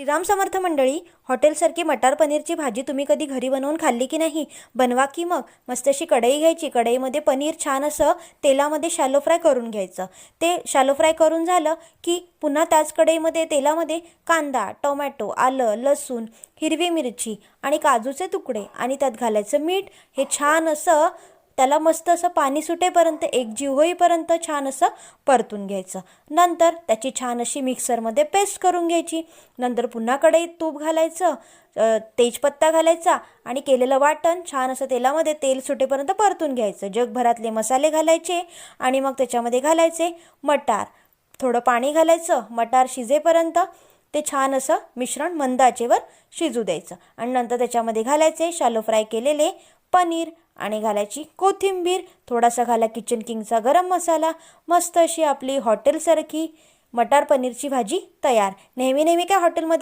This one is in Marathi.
श्रीराम समर्थ मंडळी, हॉटेलसारखी मटार पनीरची भाजी तुम्ही कधी घरी बनवून खाल्ली की नाही? बनवा की मग. मस्त अशी कढई घ्यायची, कढईमध्ये पनीर छान असं तेलामध्ये शॅलो फ्राय करून घ्यायचं. ते शॅलो फ्राय करून झालं की पुन्हा त्याच कढईमध्ये तेलामध्ये कांदा, टोमॅटो, आलं, लसूण, हिरवी मिरची आणि काजूचे तुकडे आणि त्यात घालायचं मीठ. हे छान असं त्याला मस्त असं पाणी सुटेपर्यंत, एकजीव होईपर्यंत छान असं परतून घ्यायचं. नंतर त्याची छान अशी मिक्सरमध्ये पेस्ट करून घ्यायची. नंतर पुन्हा कढईत तूप घालायचं, तेजपत्ता घालायचा आणि केलेलं वाटण छान असं तेलामध्ये तेल सुटेपर्यंत परतून घ्यायचं. जगभरातले मसाले घालायचे आणि मग त्याच्यामध्ये घालायचे मटार. थोडं पाणी घालायचं, मटार शिजेपर्यंत ते छान असं मिश्रण मंद आचेवर शिजू द्यायचं. आणि नंतर त्याच्यामध्ये घालायचे शॅलो फ्राय केलेले पनीर आणि घालायची कोथिंबीर. थोडासा घाला किचन किंगचा गरम मसाला. मस्त अशी आपली हॉटेलसारखी मटार पनीरची भाजी तयार. नेहमी नेहमी काय हॉटेलमध्ये